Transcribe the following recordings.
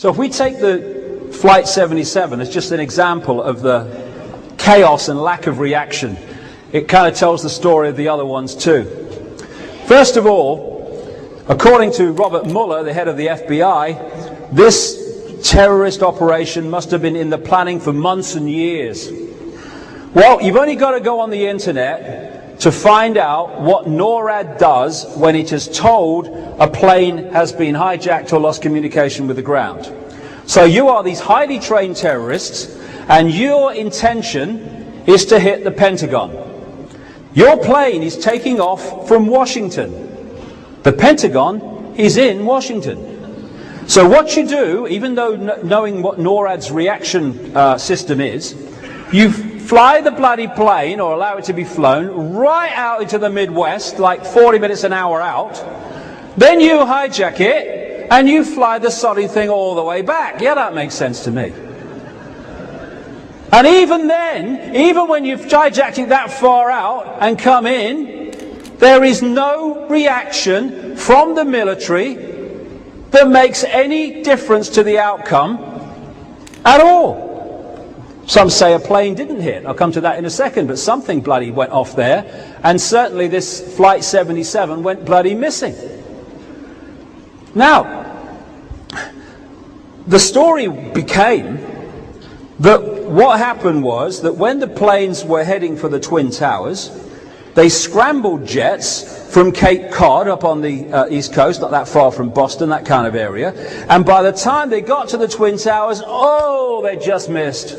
So if we take the Flight 77 as just an example of the chaos and lack of reaction, it kind of tells the story of the other ones too. First of all, according to Robert Mueller, the head of the FBI, this terrorist operation must have been in the planning for months and years. Well, you've only got to go on the internet to find out what NORAD does when it is told a plane has been hijacked or lost communication with the ground. So you are these highly trained terrorists, and your intention is to hit the Pentagon. Your plane is taking off from Washington. The Pentagon is in Washington. So what you do, even though knowing what NORAD's reaction system is, you fly the bloody plane, or allow it to be flown, right out into the Midwest, like 40 minutes an hour out. Then you hijack it, and you fly the sodding thing all the way back. Yeah, that makes sense to me. And even then, even when you've hijacked it that far out and come in, there is no reaction from the military that makes any difference to the outcome at all. Some say a plane didn't hit. I'll come to that in a second, but something bloody went off there, and certainly this Flight 77 went bloody missing. Now, the story became that what happened was that when the planes were heading for the Twin Towers, they scrambled jets from Cape Cod up on the East Coast, not that far from Boston, that kind of area, and by the time they got to the Twin Towers, oh, they just missed.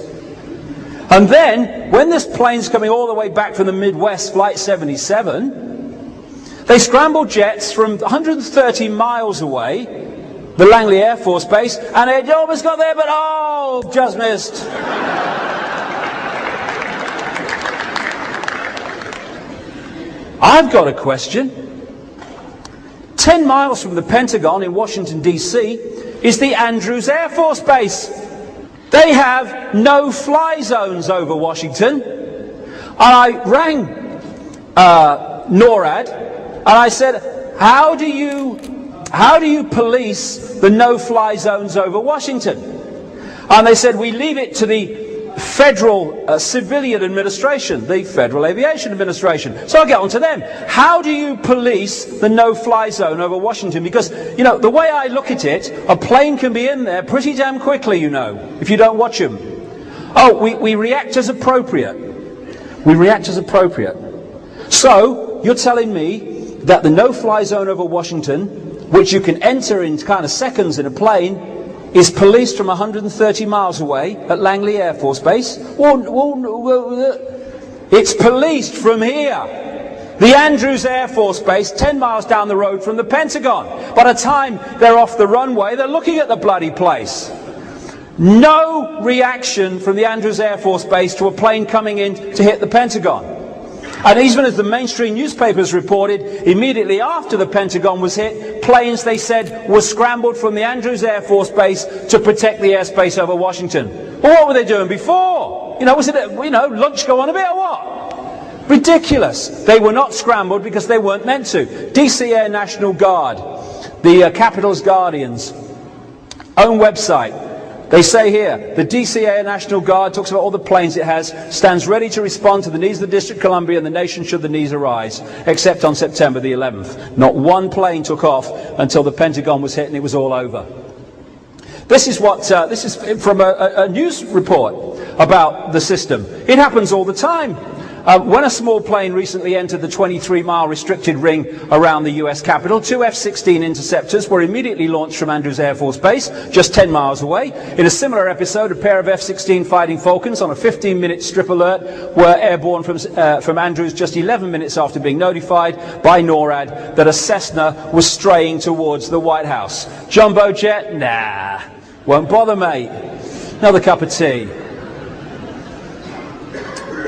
And then, when this plane's coming all the way back from the Midwest, Flight 77, they scrambled jets from 130 miles away, the Langley Air Force Base, and they almost got there, but oh, just missed. I've got a question. 10 miles from the Pentagon in Washington, D.C. is the Andrews Air Force Base. They have no-fly zones over Washington. And I rang NORAD, and I said, how do you police the no-fly zones over Washington? And they said, we leave it to the Federal Civilian Administration, the Federal Aviation Administration. So I'll get on to them. How do you police the no-fly zone over Washington? Because, you know, the way I look at it, a plane can be in there pretty damn quickly, you know, if you don't watch them. Oh, we react as appropriate. We react as appropriate. So, you're telling me that the no-fly zone over Washington, which you can enter in kind of seconds in a plane, is policed from 130 miles away at Langley Air Force Base? It's policed from here. The Andrews Air Force Base, 10 miles down the road from the Pentagon. By the time they're off the runway, they're looking at the bloody place. No reaction from the Andrews Air Force Base to a plane coming in to hit the Pentagon. And even as the mainstream newspapers reported, immediately after the Pentagon was hit, planes, they said, were scrambled from the Andrews Air Force Base to protect the airspace over Washington. Well, what were they doing before? You know, was it, lunch go on a bit or what? Ridiculous. They were not scrambled because they weren't meant to. DC Air National Guard, the Capitol's Guardians, own website. They say here, the DC Air National Guard talks about all the planes it has, stands ready to respond to the needs of the District of Columbia and the nation should the needs arise, except on September the 11th. Not one plane took off until the Pentagon was hit and it was all over. This is from a news report about the system. It happens all the time. When a small plane recently entered the 23-mile restricted ring around the US Capitol, 2 F-16 interceptors were immediately launched from Andrews Air Force Base, just 10 miles away. In a similar episode, a pair of F-16 Fighting Falcons on a 15-minute strip alert were airborne from Andrews just 11 minutes after being notified by NORAD that a Cessna was straying towards the White House. Jumbo jet? Nah, won't bother, mate. Another cup of tea.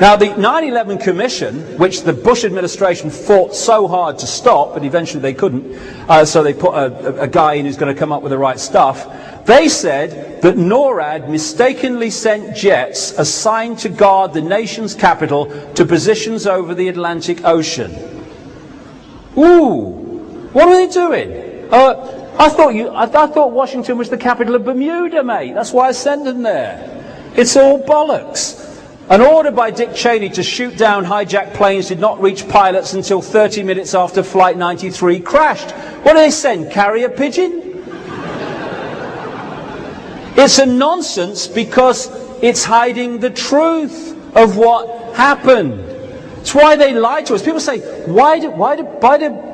Now, the 9/11 Commission, which the Bush administration fought so hard to stop, but eventually they couldn't, so they put a guy in who's going to come up with the right stuff, they said that NORAD mistakenly sent jets assigned to guard the nation's capital to positions over the Atlantic Ocean. Ooh, what are they doing? I thought Washington was the capital of Bermuda, mate. That's why I sent them there. It's all bollocks. An order by Dick Cheney to shoot down hijacked planes did not reach pilots until 30 minutes after Flight 93 crashed. What do they send? Carrier pigeon? It's a nonsense because it's hiding the truth of what happened. It's why they lie to us. People say, why do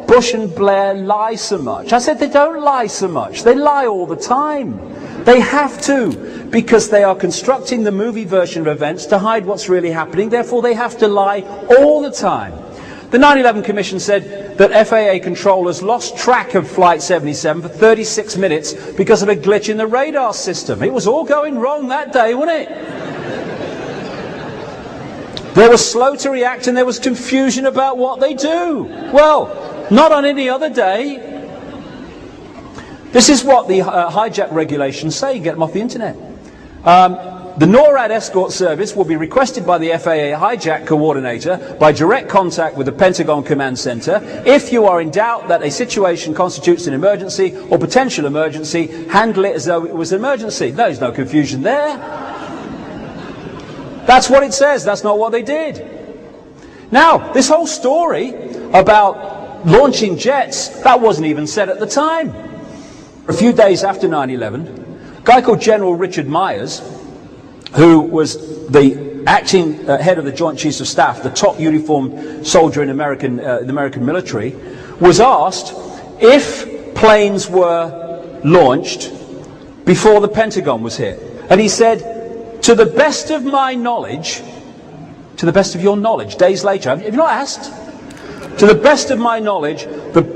Bush and Blair lie so much? I said they don't lie so much. They lie all the time. They have to, because they are constructing the movie version of events to hide what's really happening. Therefore, they have to lie all the time. The 9/11 Commission said that FAA controllers lost track of Flight 77 for 36 minutes because of a glitch in the radar system. It was all going wrong that day, wasn't it? They were slow to react and there was confusion about what they do. Well, not on any other day. This is what the hijack regulations say. You get them off the internet. The NORAD escort service will be requested by the FAA hijack coordinator by direct contact with the Pentagon Command Center. If you are in doubt that a situation constitutes an emergency or potential emergency, handle it as though it was an emergency. There's no confusion there. That's what it says. That's not what they did. Now, this whole story about launching jets, that wasn't even said at the time. A few days after 9/11, a guy called General Richard Myers, who was the acting head of the Joint Chiefs of Staff, the top uniformed soldier in the American military, was asked if planes were launched before the Pentagon was hit. And he said, to the best of my knowledge, to the best of your knowledge, days later, have you not asked? To the best of my knowledge,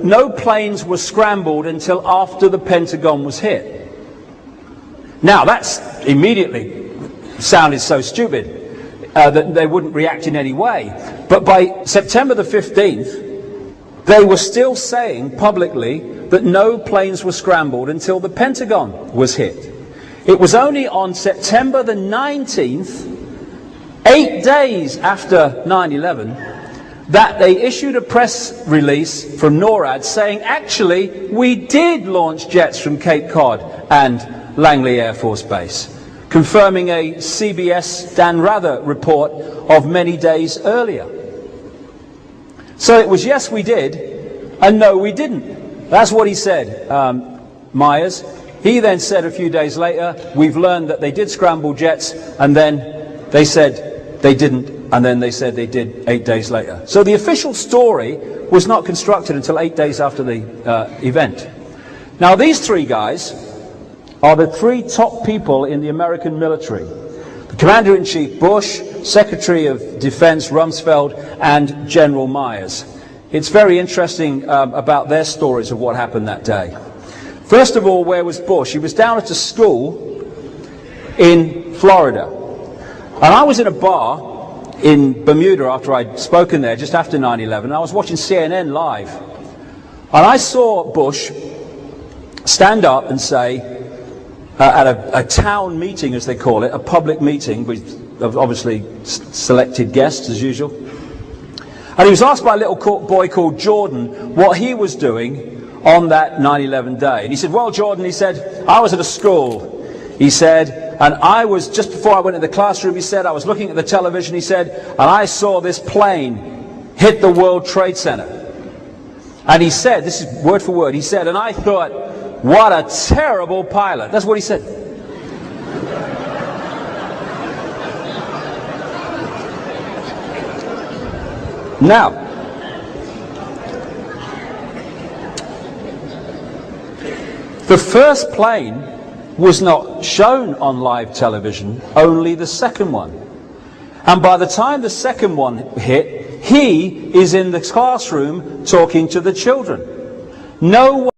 no planes were scrambled until after the Pentagon was hit. Now, that's immediately sounded so stupid that they wouldn't react in any way. But by September the 15th, they were still saying publicly that no planes were scrambled until the Pentagon was hit. It was only on September the 19th, 8 days after 9/11, that they issued a press release from NORAD saying, actually, we did launch jets from Cape Cod and Langley Air Force Base, confirming a CBS Dan Rather report of many days earlier. So it was yes, we did, and no, we didn't. That's what he said, Myers. He then said a few days later, we've learned that they did scramble jets, and then they said they didn't, and then they said they did 8 days later. So the official story was not constructed until 8 days after the event. Now these three guys are the three top people in the American military. The Commander-in-Chief Bush, Secretary of Defense Rumsfeld, and General Myers. It's very interesting about their stories of what happened that day. First of all, where was Bush? He was down at a school in Florida. And I was in a bar in Bermuda after I'd spoken there, just after 9/11. I was watching CNN live. And I saw Bush stand up and say, at a town meeting, as they call it, a public meeting with obviously selected guests as usual. And he was asked by a little boy called Jordan what he was doing on that 9/11 day. And he said, well, Jordan, he said, I was at a school. He said, and I was, just before I went into the classroom, he said, I was looking at the television, he said, and I saw this plane hit the World Trade Center. And he said, this is word for word, he said, and I thought, what a terrible pilot. That's what he said. Now, the first plane was not shown on live television, only the second one. And by the time the second one hit, he is in the classroom talking to the children. No one